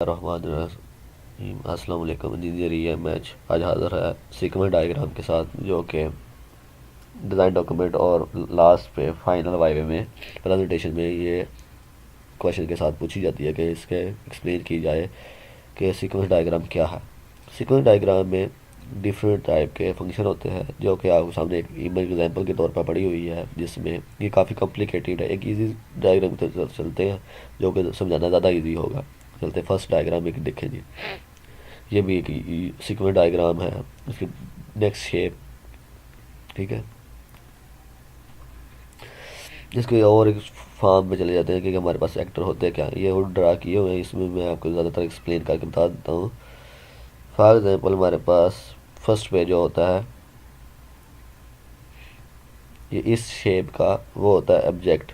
रहमान अस्सलाम वालेकुम। Engineer match आज हाज़िर है सीक्वेंस डायग्राम के साथ, जो कि डिज़ाइन डॉक्यूमेंट और लास्ट पे फाइनल वाइवे में प्रेजेंटेशन में ये क्वेश्चन के साथ पूछी जाती है कि इसके एक्सप्लेन की जाए कि सीक्वेंस डायग्राम क्या है। सीक्वेंस डायग्राम में डिफरेंट टाइप के फंक्शन होते हैं, जो कि आपके सामने एक इमेज एग्जांपल के तौर पर पड़ी हुई है, जिसमें ये काफ़ी कॉम्प्लिकेटेड है। एक इजी डायग्राम की तरफ चलते हैं, जो कि समझाना ज़्यादा इजी होगा। चलते फर्स्ट डायग्राम एक देखें जी। ये भी एक सीक्वेंस डायग्राम है, इसकी नेक्स्ट शेप, ठीक है। इसके और एक फॉर्म में चले जाते हैं कि हमारे पास एक्टर होते हैं क्या। ये वो ड्रा किए हुए हैं, इसमें मैं आपको ज़्यादातर एक्सप्लेन करके बता देता हूँ। फॉर एग्जांपल हमारे पास फर्स्ट पे जो होता है, ये इस शेप का वो होता है ऑब्जेक्ट,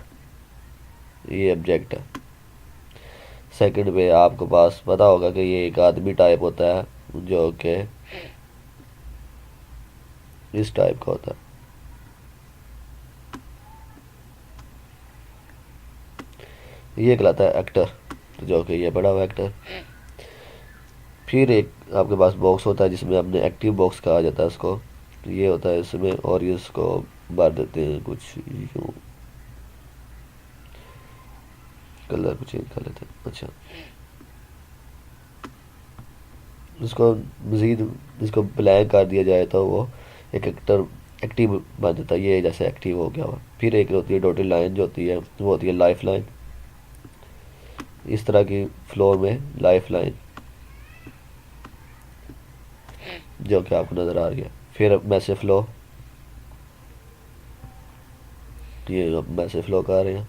ये ऑब्जेक्ट है। सेकंड पे आपको पास पता होगा कि ये एक आदमी टाइप होता है, जो कि इस टाइप का होता है। ये कहलाता है एक्टर, जो कि ये बड़ा हुआ एक्टर। फिर एक आपके पास बॉक्स होता है, जिसमें हमने एक्टिव बॉक्स कहा जाता है उसको। ये होता है इसमें, और ये इसको भर देते हैं कुछ यूँ, कलर को चेंज कर लेते हैं। अच्छा, इसको मज़ीद इसको ब्लैक कर दिया जाए तो वो एक एक्टर एक्टिव बन जाता है, ये जैसे एक्टिव हो गया हुआ। फिर एक होती है डॉटेड लाइन, जो होती है वो होती है लाइफ लाइन। इस तरह की फ्लोर में लाइफ लाइन जो कि आपको नज़र आ रही है। फिर मैसेज फ्लो, ये मैसेज फ्लो कर रहे हैं।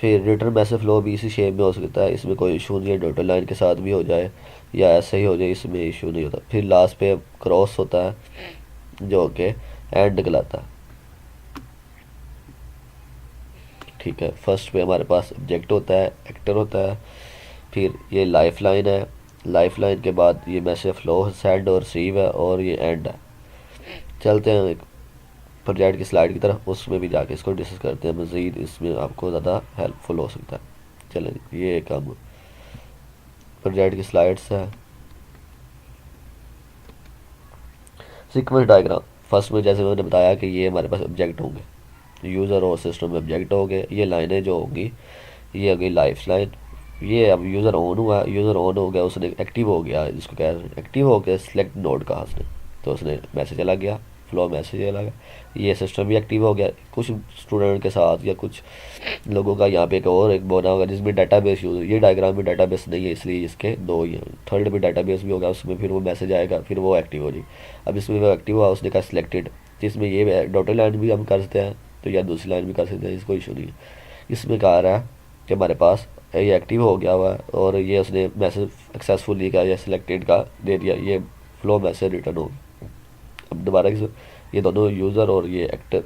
फिर रिटर्न मैसेज फ्लो भी इसी शेप में हो सकता है, इसमें कोई इशू नहीं है। डॉटेड लाइन के साथ भी हो जाए या ऐसे ही हो जाए, इसमें इशू नहीं होता। फिर लास्ट पे क्रॉस होता है, जो कि एंड कहलाता है, ठीक है। फर्स्ट पे हमारे पास ऑब्जेक्ट होता है, एक्टर होता है। फिर ये लाइफ लाइन है, लाइफ लाइन के बाद ये मैसेज फ्लो, सेंड और रिसीव है, और ये एंड है। चलते हैं एक प्रोजेक्ट की स्लाइड की तरफ, उसमें भी जाके इसको डिस्कस करते हैं मज़ीद, इसमें आपको ज़्यादा हेल्पफुल हो सकता है। चलें, ये एक हम प्रोजेक्ट की स्लाइड्स है। सीक्वेंस डायग्राम फर्स्ट में जैसे मैंने बताया कि ये हमारे पास ऑब्जेक्ट होंगे, यूज़र और सिस्टम में ऑब्जेक्ट होंगे। ये लाइनें जो होंगी, ये होगी लाइफ लाइन। ये अब यूज़र ऑन हुआ, यूज़र ऑन हो गया, उसने एक्टिव हो गया, जिसको कह रहे हैं एक्टिव हो गया, सिलेक्ट नोड कहा उसने, तो उसने मैसेज चला गया, फ्लो मैसेज चला गया। ये सिस्टम भी एक्टिव हो गया कुछ स्टूडेंट के साथ, या कुछ लोगों का यहाँ पे एक बना होगा जिसमें डाटाबेस यूज़। ये डायग्राम में डाटाबेस नहीं है, इसलिए इसके दो ही हैं। थर्ड में डाटाबेस भी होगा, उसमें फिर वो मैसेज आएगा, फिर वो एक्टिव हो जाएगी। अब इसमें वो एक्टिव हुआ, उसने कहा सिलेक्टेड, जिसमें ये डॉटेड लाइन भी हम कर सकते हैं, तो या दूसरी लाइन भी कर सकते हैं, इसको इशू नहीं है। इसमें कहा रहा है कि हमारे पास ये एक्टिव हो गया हुआ है, और ये उसने मैसेज सक्सेसफुली का या सिलेक्टेड का दे दिया, ये फ्लो मैसेज रिटर्न हो गया। अब दोबारा ये दोनों यूज़र और ये एक्टर,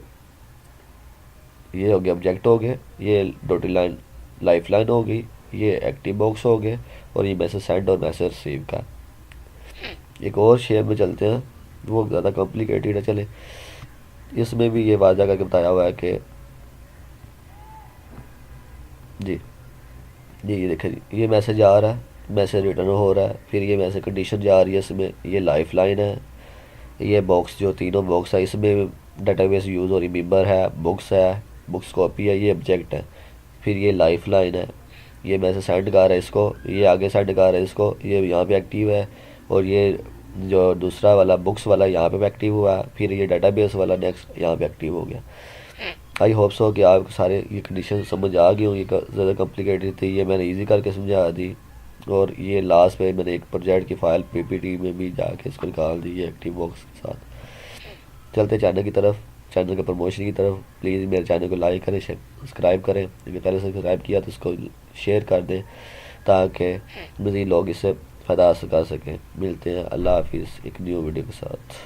ये हो गया ऑब्जेक्ट हो गए, ये डॉटेड लाइन लाइफ लाइन हो गई, ये एक्टिव बॉक्स हो गए, और ये मैसेज सेंड और मैसेज रिसीव का। एक और शेप में चलते हैं, वो ज़्यादा कॉम्प्लिकेटेड है। चले, इसमें भी ये वादा करके बताया हुआ है कि जी जी, ये देखें जी, ये मैसेज आ रहा है, मैसेज रिटर्न हो रहा है, फिर ये मैसेज कंडीशन जा रही है इसमें। ये लाइफ लाइन है, ये बॉक्स जो तीनों बॉक्स है, इसमें डाटाबेस यूज़ और रिमेंबर है, बुक्स है, बुक्स कॉपी है, ये ऑब्जेक्ट है। फिर ये लाइफ लाइन है, ये मैसेज सेंड कर रहा है इसको, ये आगे सेंड कर रहा है इसको, ये यहाँ पे एक्टिव है। और ये जो दूसरा वाला बुक्स वाला यहाँ पे एक्टिव हुआ है, फिर ये डाटाबेस वाला नेक्स्ट यहाँ पे एक्टिव हो गया। आई होप सो कि आपको सारे ये कंडीशन समझ आ गई होंगी। ज़्यादा कॉम्प्लिकेटेड थी, ये मैंने इजी करके समझा दी। और ये लास्ट पे मैंने एक प्रोजेक्ट की फ़ाइल पीपीटी में भी जाके इसको निकाल दी है एक्टिव बॉक्स के साथ। चलते चैनल की तरफ, चैनल के प्रमोशन की तरफ। प्लीज़ मेरे चैनल को लाइक करें, सब्सक्राइब करें, अगर पहले सब्सक्राइब किया तो इसको शेयर कर दें, ताकि मज़ीद लोग इससे फ़ायदा हासिल कर सकें। मिलते हैं, अल्लाह हाफिज़, एक न्यू वीडियो के साथ।